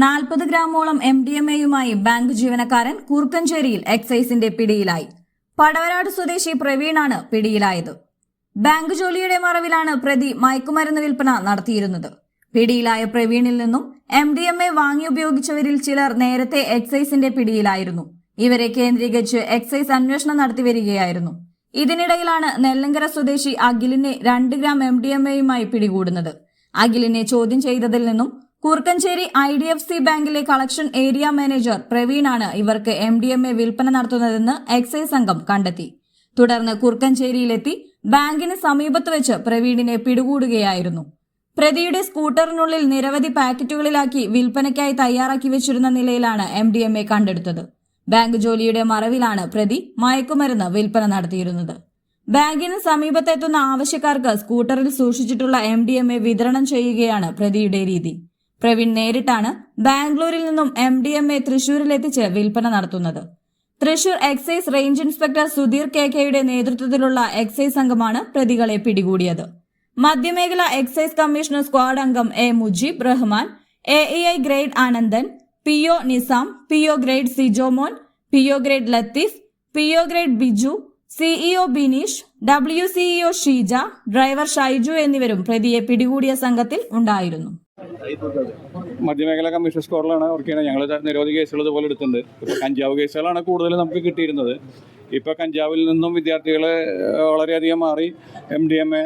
40 ഗ്രാമോളം MDMA-യുമായി bank ജീവനക്കാരൻ കൂർക്കഞ്ചേരിയിൽ എക്സൈസിന്റെ പിടിയിലായി. പടവരാട് സ്വദേശി പ്രവീണാണ് പിടിയിലായത്. ബാങ്ക് ജോലിയുടെ മറവിലാണ് പ്രതി മയക്കുമരുന്ന് വിൽപ്പന നടത്തിയിരുന്നത്. പിടിയിലായ പ്രവീണിൽ നിന്നും MDMA വാങ്ങി ഉപയോഗിച്ചവരിൽ ചിലർ നേരത്തെ എക്സൈസിന്റെ പിടിയിലായിരുന്നു. ഇവരെ കേന്ദ്രീകരിച്ച് എക്സൈസ് അന്വേഷണം നടത്തിവരികയായിരുന്നു. ഇതിനിടയിലാണ് നെല്ലങ്കര സ്വദേശി അഖിലിനെ 2 ഗ്രാം MDMA-യുമായി പിടികൂടുന്നത്. അഖിലിനെ ചോദ്യം ചെയ്തതിൽ നിന്നും കൂർക്കഞ്ചേരി IDFC ബാങ്കിലെ കളക്ഷൻ ഏരിയ മാനേജർ പ്രവീണാണ് ഇവർക്ക് MDMA വിൽപ്പന നടത്തുന്നതെന്ന് എക്സൈസ് സംഘം കണ്ടെത്തി. തുടർന്ന് കൂർക്കഞ്ചേരിയിലെത്തി ബാങ്കിന് സമീപത്ത് വെച്ച് പ്രവീണിനെ പിടികൂടുകയായിരുന്നു. പ്രതിയുടെ സ്കൂട്ടറിനുള്ളിൽ നിരവധി പാക്കറ്റുകളിലാക്കി വിൽപ്പനയ്ക്കായി തയ്യാറാക്കി വെച്ചിരുന്ന നിലയിലാണ് MDMA കണ്ടെടുത്തത്. ബാങ്ക് ജോലിയുടെ മറവിലാണ് പ്രതി മയക്കുമരുന്ന് വിൽപ്പന നടത്തിയിരുന്നത്. ബാങ്കിന് സമീപത്തെത്തുന്ന ആവശ്യക്കാർക്ക് സ്കൂട്ടറിൽ സൂക്ഷിച്ചിട്ടുള്ള MDMA വിതരണം ചെയ്യുകയാണ് പ്രതിയുടെ രീതി. പ്രവീൺ നേരിട്ടാണ് ബാംഗ്ലൂരിൽ നിന്നും MDMA തൃശൂരിലെത്തിച്ച് വിൽപ്പന നടത്തുന്നത്. Thrissur excise range inspector Sudheer KKയുടെ നേതൃത്വത്തിലുള്ള എക്സൈസ് സംഘമാണ് പ്രതികളെ പിടികൂടിയത്. മധ്യമേഖല എക്സൈസ് കമ്മീഷണർ സ്ക്വാഡ് അംഗം A Mujeeb Rahman, AEI grade Anandan, PO Nizam, PO grade Sijomon, PO grade Latheef, PO grade Biju, CEO Bineesh, WCEO Sheeja, driver Shaiju എന്നിവരും പ്രതിയെ പിടികൂടിയ സംഘത്തിൽ ഉണ്ടായിരുന്നു. മധ്യമേഖല കമ്മീഷൻ സ്ക്വാഡിലാണ് വർക്ക് ചെയ്യുന്നത്. ഞങ്ങൾ നിരവധി കേസുകൾ ഇതുപോലെ എടുത്തിട്ടുണ്ട്. ഇപ്പോൾ കഞ്ചാവ് കേസുകളാണ് കൂടുതൽ നമുക്ക് കിട്ടിയിരുന്നത്. ഇപ്പോൾ കഞ്ചാവിൽ നിന്നും വിദ്യാർത്ഥികൾ വളരെയധികം മാറി MDMA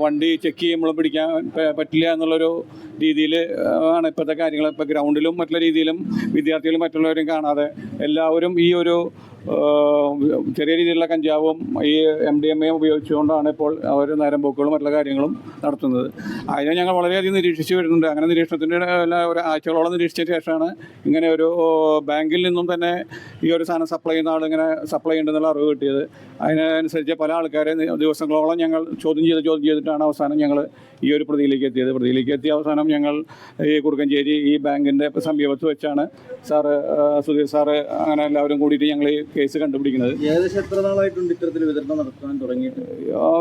വണ്ടി ചെക്ക് ചെയ്യുമ്പോഴും പിടിക്കാൻ പറ്റില്ല എന്നുള്ളൊരു രീതിയിൽ ആണ് ഇപ്പോഴത്തെ കാര്യങ്ങൾ. ഇപ്പോൾ ഗ്രൗണ്ടിലും മറ്റുള്ള രീതിയിലും വിദ്യാർത്ഥികൾ മറ്റുള്ളവരും കാണാതെ എല്ലാവരും ഈ ഒരു ചെറിയ രീതിയിലുള്ള കഞ്ചാവും ഈ MDMA ഉപയോഗിച്ചുകൊണ്ടാണ് ഇപ്പോൾ അവർ നേരം പോക്കുകളും മറ്റുള്ള കാര്യങ്ങളും നടത്തുന്നത്. അതിനെ ഞങ്ങൾ വളരെയധികം നിരീക്ഷിച്ച് വരുന്നുണ്ട്. അങ്ങനെ നിരീക്ഷണത്തിൻ്റെ ഒരു ആഴ്ചകളോളം നിരീക്ഷിച്ച ശേഷമാണ് ഇങ്ങനെ ഒരു ബാങ്കിൽ നിന്നും തന്നെ ഈ ഒരു സാധനം സപ്ലൈ ചെയ്യുന്ന ആൾ ഇങ്ങനെ സപ്ലൈ ഉണ്ടെന്നുള്ള അറിവ് കിട്ടിയത്. അതിനനുസരിച്ച് പല ആൾക്കാരെ ദിവസങ്ങളോളം ഞങ്ങൾ ചോദ്യം ചെയ്തിട്ടാണ് അവസാനം ഞങ്ങൾ ഈ ഒരു പ്രതിയിലേക്ക് എത്തിയത്. പ്രതിയിലേക്ക് എത്തിയ അവസാനം ഞങ്ങൾ ഈ കുറുക്കഞ്ചേരി ഈ ബാങ്കിൻ്റെ സമീപത്ത് വെച്ചാണ് സുധീർ സാറ് അങ്ങനെ എല്ലാവരും കൂടിയിട്ട് ഞങ്ങൾ ഈ കേസ് കണ്ടുപിടിക്കുന്നത്. ഏകദേശം എത്ര നാളായിട്ടുണ്ട് ഇത്തരത്തിൽ വിതരണം നടത്താൻ തുടങ്ങിയിട്ട്?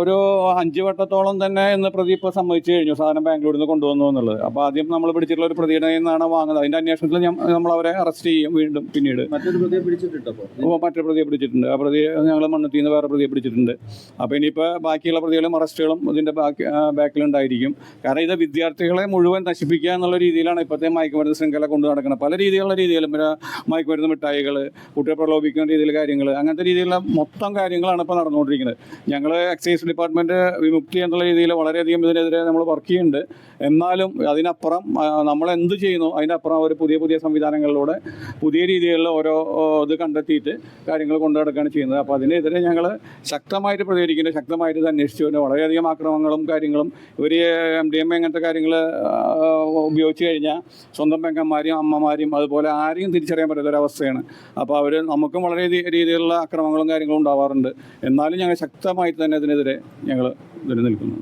ഒരു 5 വട്ടത്തോളം തന്നെ ഇന്ന് പ്രതി ഇപ്പോൾ സമ്മതിച്ചു കഴിഞ്ഞു സാധനം ബാംഗ്ലൂരിൽ നിന്ന് കൊണ്ടുവന്നു എന്നുള്ളത്. അപ്പോൾ ആദ്യം നമ്മൾ പിടിച്ചിട്ടുള്ള ഒരു പ്രതിയുടെ നിന്നാണ് വാങ്ങുന്നത്. അതിൻ്റെ അന്വേഷണത്തിൽ നമ്മൾ അവരെ അറസ്റ്റ് ചെയ്യും. വീണ്ടും പിന്നീട് മറ്റൊരു പ്രതിയെ പിടിച്ചിട്ടുണ്ട്. ആ പ്രതി ഞങ്ങൾ മണ്ണത്തിൽ നിന്ന് വേറെ പ്രതിയെ പിടിച്ചിട്ടുണ്ട്. അപ്പോൾ ഇനിയിപ്പോൾ ബാക്കിയുള്ള പ്രതികളും അറസ്റ്റുകളും ഇതിൻ്റെ ബാക്കിലുണ്ടായിരിക്കും. കാരണം ഇത് വിദ്യാർത്ഥികളെ മുഴുവൻ നശിപ്പിക്കുക എന്നുള്ള രീതിയിലാണ് ഇപ്പോഴത്തെ മയക്കുമരുന്ന് ശൃംഖല കൊണ്ടു നടക്കുന്നത്. പല രീതിയിലും പിന്നെ മയക്കുമരുന്ന് മിഠായികൾ, കുട്ടിയെ പ്രലോഭിക്കുന്ന രീതിയിൽ കാര്യങ്ങൾ, അങ്ങനത്തെ രീതിയിലുള്ള മൊത്തം കാര്യങ്ങളാണ് ഇപ്പോൾ നടന്നുകൊണ്ടിരിക്കുന്നത്. ഞങ്ങൾ എക്സൈസ് ഡിപ്പാർട്ട്മെൻറ്റ് വിമുക്തി എന്നുള്ള രീതിയിൽ വളരെയധികം ഇതിനെതിരെ നമ്മൾ വർക്ക് ചെയ്യുന്നുണ്ട്. എന്നാലും അതിനപ്പുറം നമ്മൾ എന്ത് ചെയ്യുന്നു അതിനപ്പുറം അവർ പുതിയ സംവിധാനങ്ങളിലൂടെ പുതിയ രീതിയിലുള്ള ഓരോ ഇത് കണ്ടെത്തിയിട്ട് കാര്യങ്ങൾ കൊണ്ടു നടക്കുകയാണ് ചെയ്യുന്നത്. അപ്പോൾ അതിനെതിരെ ഞങ്ങൾ ശക്തമായിട്ട് പ്രതികരിക്കുന്നുണ്ട്. ശക്തമായിട്ട് ഇത് അന്വേഷിച്ചു വരുന്നത്. വളരെയധികം ആക്രമണങ്ങളും കാര്യങ്ങളും ഇവർ MDMA അങ്ങനത്തെ കാര്യങ്ങൾ ഉപയോഗിച്ച് കഴിഞ്ഞാൽ സ്വന്തം പെങ്ങന്മാരെയും അമ്മമാരെയും അതുപോലെ ആരെയും തിരിച്ചറിയാൻ പറ്റാത്തൊരവസ്ഥയാണ്. അപ്പോൾ അവർ നമുക്കും വളരെ രീതിയിലുള്ള അക്രമങ്ങളും കാര്യങ്ങളും ഉണ്ടാവാറുണ്ട്. എന്നാലും ഞങ്ങൾ ശക്തമായിട്ട് തന്നെ ഇതിനെതിരെ ഞങ്ങൾ നിൽക്കുന്നു.